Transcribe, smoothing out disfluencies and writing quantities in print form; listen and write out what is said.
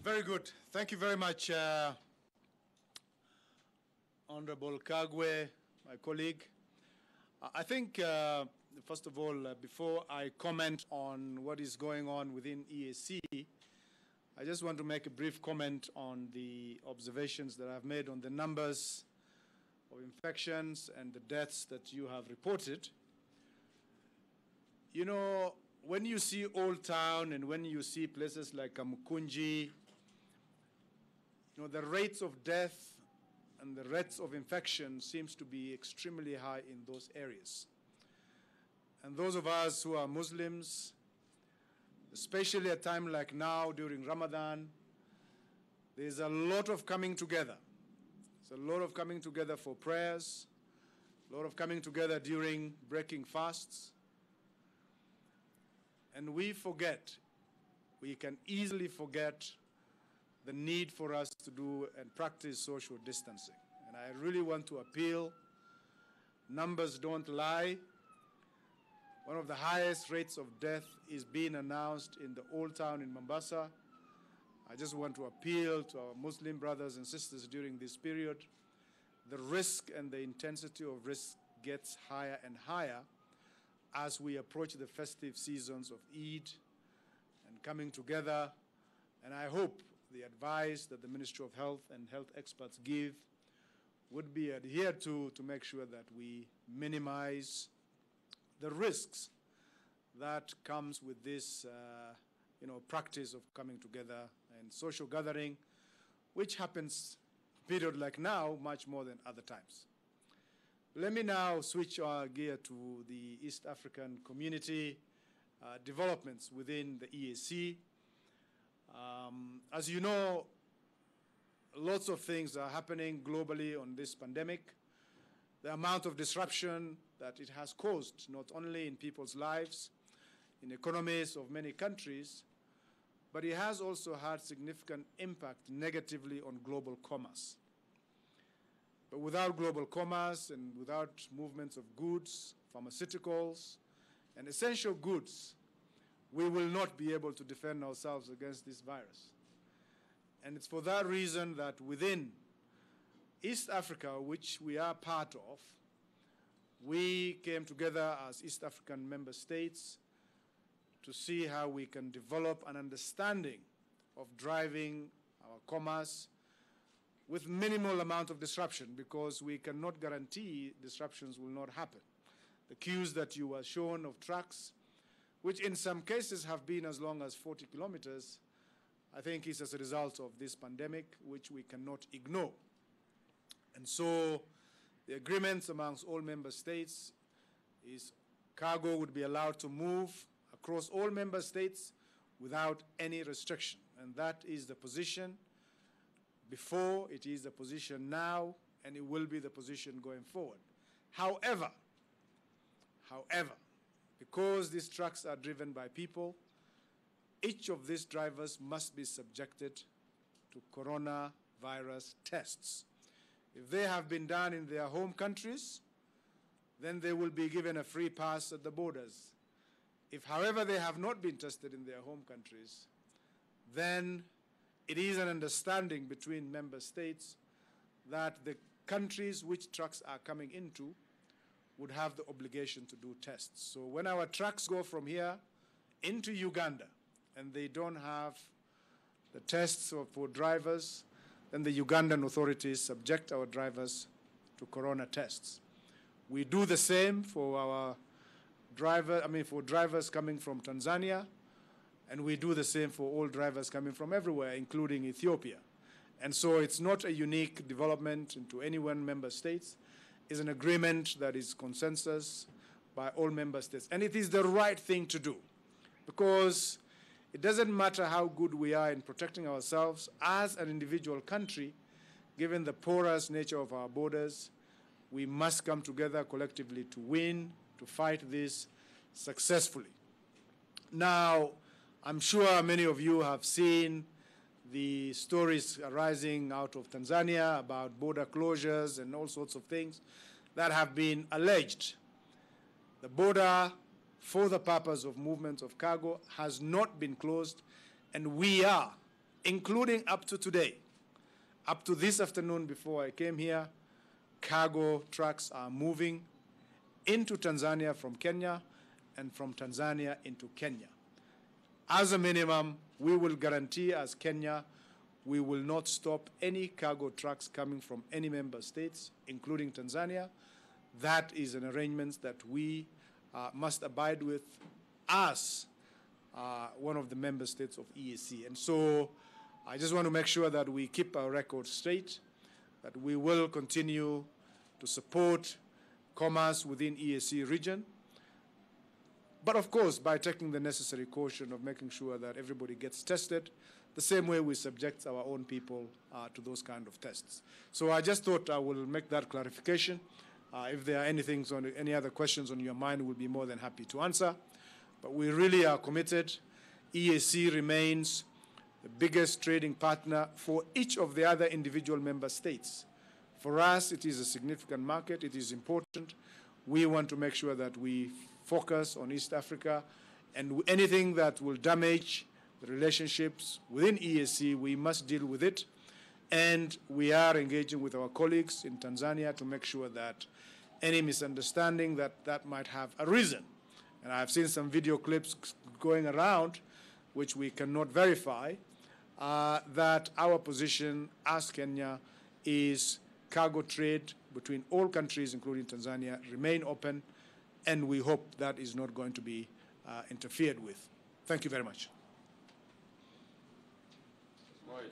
Very good. Thank you very much, Honorable Kagwe, my colleague. I think, first of all, before I comment on what is going on within EAC, I just want to make a brief comment on the observations that I've made on the numbers of infections and the deaths that you have reported. You know, when you see Old Town and when you see places like Kamukunji, you know, the rates of death and the rates of infection seems to be extremely high in those areas. And those of us who are Muslims, especially at a time like now during Ramadan, there's a lot of coming together. There's a lot of coming together for prayers, a lot of coming together during breaking fasts. And we can easily forget the need for us to do and practice social distancing. And I really want to appeal, numbers don't lie. One of the highest rates of death is being announced in the Old Town in Mombasa. I just want to appeal to our Muslim brothers and sisters during this period. The risk and the intensity of risk gets higher and higher as we approach the festive seasons of Eid and coming together. And I hope the advice that the Ministry of Health and health experts give would be adhered to make sure that we minimize the risks that comes with this practice of coming together and social gathering, which happens a period like now much more than other times. Let me now switch our gear to the East African community developments within the EAC. As you know, lots of things are happening globally on this pandemic. The amount of disruption that it has caused, not only in people's lives, in economies of many countries, but it has also had significant impact negatively on global commerce. But without global commerce and without movements of goods, pharmaceuticals, and essential goods, we will not be able to defend ourselves against this virus. And it's for that reason that within East Africa, which we are part of, we came together as East African member states to see how we can develop an understanding of driving our commerce with minimal amount of disruption, because we cannot guarantee disruptions will not happen. The queues that you were shown of trucks, which in some cases have been as long as 40 kilometers, I think is as a result of this pandemic, which we cannot ignore. And so the agreements amongst all member states is cargo would be allowed to move across all member states without any restriction. And that is the position before, it is the position now, and it will be the position going forward. However, because these trucks are driven by people, each of these drivers must be subjected to coronavirus tests. If they have been done in their home countries, then they will be given a free pass at the borders. If, however, they have not been tested in their home countries, then it is an understanding between member states that the countries which trucks are coming into would have the obligation to do tests. So when our trucks go from here into Uganda and they don't have the tests for drivers, then the Ugandan authorities subject our drivers to corona tests. We do the same for our drivers coming from Tanzania, and we do the same for all drivers coming from everywhere, including Ethiopia. And so it's not a unique development into any one member states. It's an agreement that is consensus by all member states. And it is the right thing to do, because it doesn't matter how good we are in protecting ourselves as an individual country, given the porous nature of our borders, we must come together collectively to win, to fight this successfully. Now, I'm sure many of you have seen the stories arising out of Tanzania about border closures and all sorts of things that have been alleged. The border, for the purpose of movement of cargo, has not been closed, and we are including up to today. Up to this afternoon before I came here, cargo trucks are moving into Tanzania from Kenya and from Tanzania into Kenya. As a minimum, we will guarantee as Kenya, we will not stop any cargo trucks coming from any member states, including Tanzania. That is an arrangement that we must abide with as one of the member states of EAC. And so I just want to make sure that we keep our record straight, that we will continue to support commerce within EAC region, but of course by taking the necessary caution of making sure that everybody gets tested the same way we subject our own people to those kind of tests. So I just thought I will make that clarification. If there are any other questions on your mind, we'll be more than happy to answer. But we really are committed. EAC remains the biggest trading partner for each of the other individual member states. For us, it is a significant market. It is important. We want to make sure that we focus on East Africa, and anything that will damage the relationships within EAC, we must deal with it. And we are engaging with our colleagues in Tanzania to make sure that any misunderstanding that might have arisen, and I've seen some video clips going around which we cannot verify, that our position as Kenya is cargo trade between all countries, including Tanzania, remain open, and we hope that is not going to be interfered with. Thank you very much. Right.